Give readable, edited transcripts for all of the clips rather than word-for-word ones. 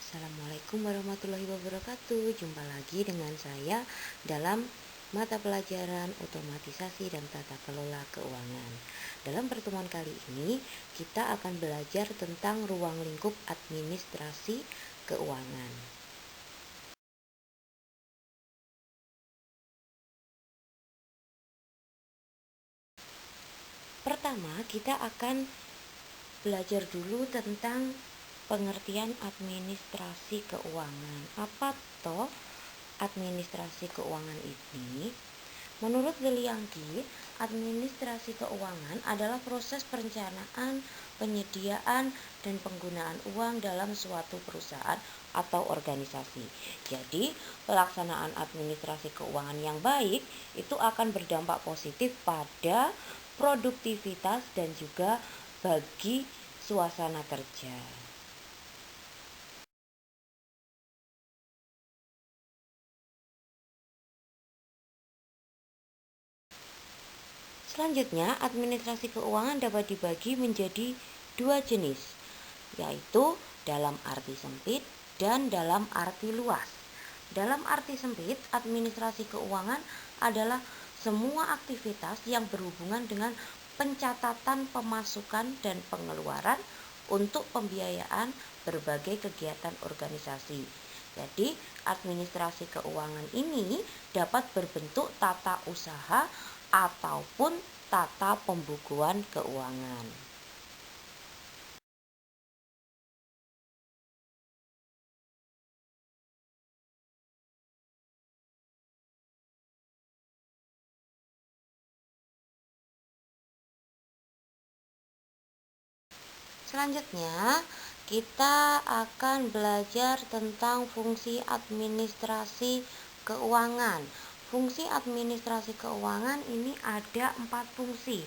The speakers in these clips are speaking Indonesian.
Assalamualaikum warahmatullahi wabarakatuh. Jumpa lagi dengan saya dalam mata pelajaran otomatisasi dan tata kelola keuangan. Dalam pertemuan kali ini, kita akan belajar tentang ruang lingkup administrasi keuangan. Pertama, kita akan belajar dulu tentang pengertian administrasi keuangan. Apa toh administrasi keuangan ini? Menurut Deliangki, administrasi keuangan adalah proses perencanaan, penyediaan, dan penggunaan uang dalam suatu perusahaan atau organisasi. Jadi, pelaksanaan administrasi keuangan yang baik itu akan berdampak positif pada produktivitas dan juga bagi suasana kerja. Selanjutnya, administrasi keuangan dapat dibagi menjadi dua jenis, yaitu dalam arti sempit dan dalam arti luas. Dalam arti sempit, administrasi keuangan adalah semua aktivitas yang berhubungan dengan pencatatan pemasukan dan pengeluaran untuk pembiayaan berbagai kegiatan organisasi. Jadi, administrasi keuangan ini dapat berbentuk tata usaha ataupun tata pembukuan keuangan. Selanjutnya, kita akan belajar tentang fungsi administrasi keuangan. Fungsi administrasi keuangan ini ada 4 fungsi.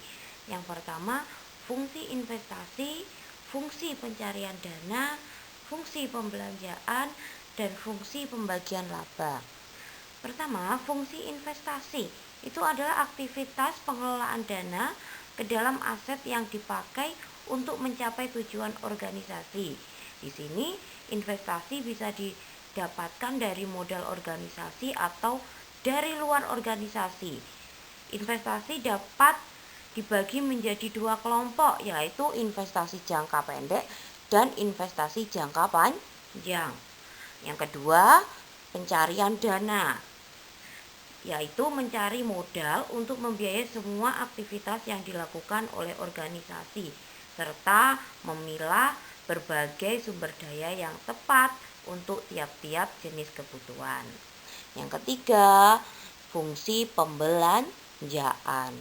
Yang pertama, fungsi investasi, fungsi pencarian dana, fungsi pembelanjaan, dan fungsi pembagian laba. Pertama, fungsi investasi itu adalah aktivitas pengelolaan dana ke dalam aset yang dipakai untuk mencapai tujuan organisasi. Di sini, investasi bisa didapatkan dari modal organisasi atau dari luar organisasi. Investasi dapat dibagi menjadi dua kelompok, yaitu investasi jangka pendek dan investasi jangka panjang. Yang kedua, pencarian dana, yaitu mencari modal untuk membiayai semua aktivitas yang dilakukan oleh organisasi serta memilah berbagai sumber daya yang tepat untuk tiap-tiap jenis kebutuhan. Yang ketiga, fungsi pembelanjaan.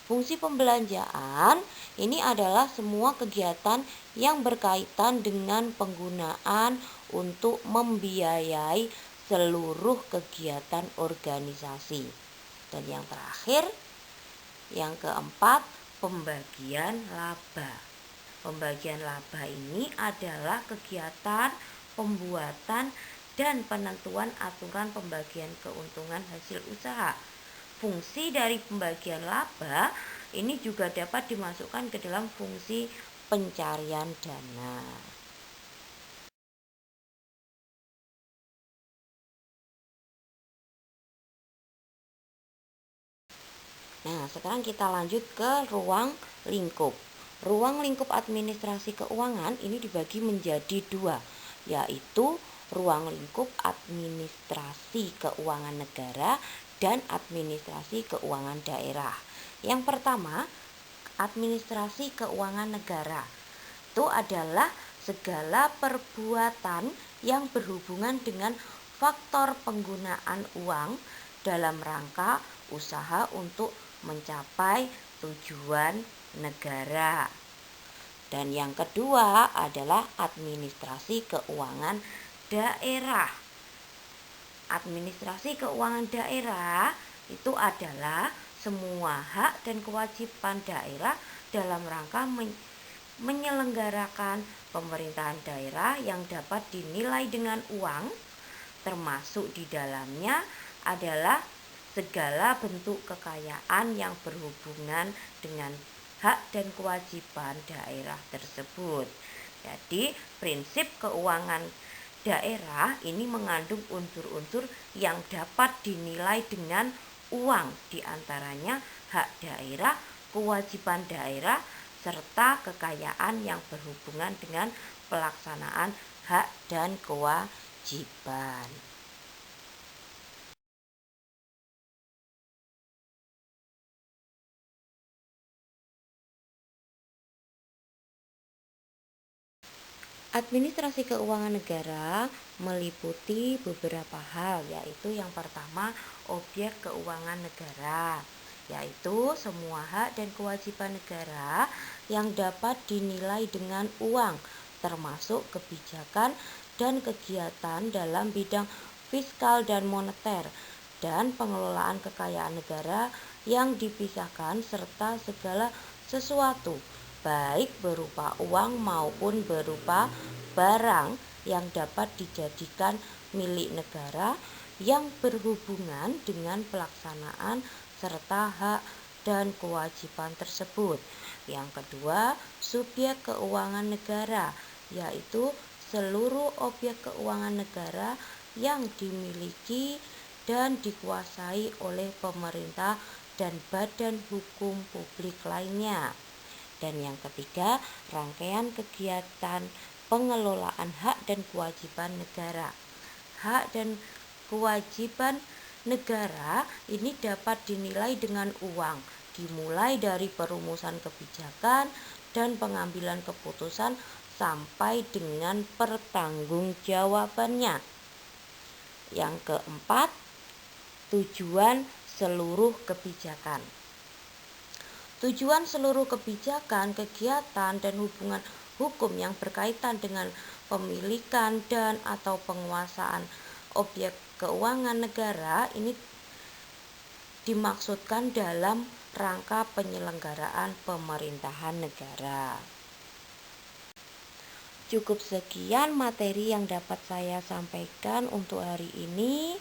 Fungsi pembelanjaan ini adalah semua kegiatan yang berkaitan dengan penggunaan untuk membiayai seluruh kegiatan organisasi. Dan yang terakhir, yang keempat, pembagian laba. Pembagian laba ini adalah kegiatan pembuatan dan penentuan aturan pembagian keuntungan hasil usaha. Fungsi dari pembagian laba ini juga dapat dimasukkan ke dalam fungsi pencarian dana. Nah, sekarang kita lanjut ke ruang lingkup. Ruang lingkup administrasi keuangan ini dibagi menjadi dua, yaitu ruang lingkup administrasi keuangan negara dan administrasi keuangan daerah. Yang pertama, administrasi keuangan negara. Itu adalah segala perbuatan yang berhubungan dengan faktor penggunaan uang dalam rangka usaha untuk mencapai tujuan negara. Dan yang kedua adalah administrasi keuangan daerah. Administrasi keuangan daerah itu adalah semua hak dan kewajiban daerah dalam rangka menyelenggarakan pemerintahan daerah yang dapat dinilai dengan uang, termasuk di dalamnya adalah segala bentuk kekayaan yang berhubungan dengan hak dan kewajiban daerah tersebut. Jadi, prinsip keuangan daerah ini mengandung unsur-unsur yang dapat dinilai dengan uang, diantaranya hak daerah, kewajiban daerah, serta kekayaan yang berhubungan dengan pelaksanaan hak dan kewajiban. Administrasi keuangan negara meliputi beberapa hal, yaitu yang pertama objek keuangan negara, yaitu semua hak dan kewajiban negara yang dapat dinilai dengan uang, termasuk kebijakan dan kegiatan dalam bidang fiskal dan moneter, dan pengelolaan kekayaan negara yang dipisahkan serta segala sesuatu baik berupa uang maupun berupa barang yang dapat dijadikan milik negara yang berhubungan dengan pelaksanaan serta hak dan kewajiban tersebut. Yang kedua, subjek keuangan negara, yaitu seluruh objek keuangan negara yang dimiliki dan dikuasai oleh pemerintah dan badan hukum publik lainnya. Dan yang ketiga, rangkaian kegiatan pengelolaan hak dan kewajiban negara. Hak dan kewajiban negara ini dapat dinilai dengan uang, dimulai dari perumusan kebijakan dan pengambilan keputusan sampai dengan pertanggungjawabannya. Yang keempat, tujuan seluruh kebijakan. Tujuan seluruh kebijakan, kegiatan, dan hubungan hukum yang berkaitan dengan pemilikan dan atau penguasaan objek keuangan negara ini dimaksudkan dalam rangka penyelenggaraan pemerintahan negara. Cukup sekian materi yang dapat saya sampaikan untuk hari ini.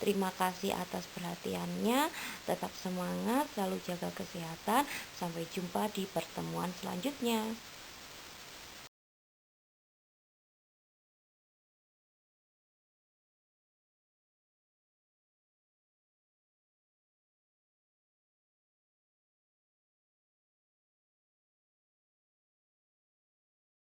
Terima kasih atas perhatiannya. Tetap semangat, selalu jaga kesehatan. Sampai jumpa di pertemuan selanjutnya.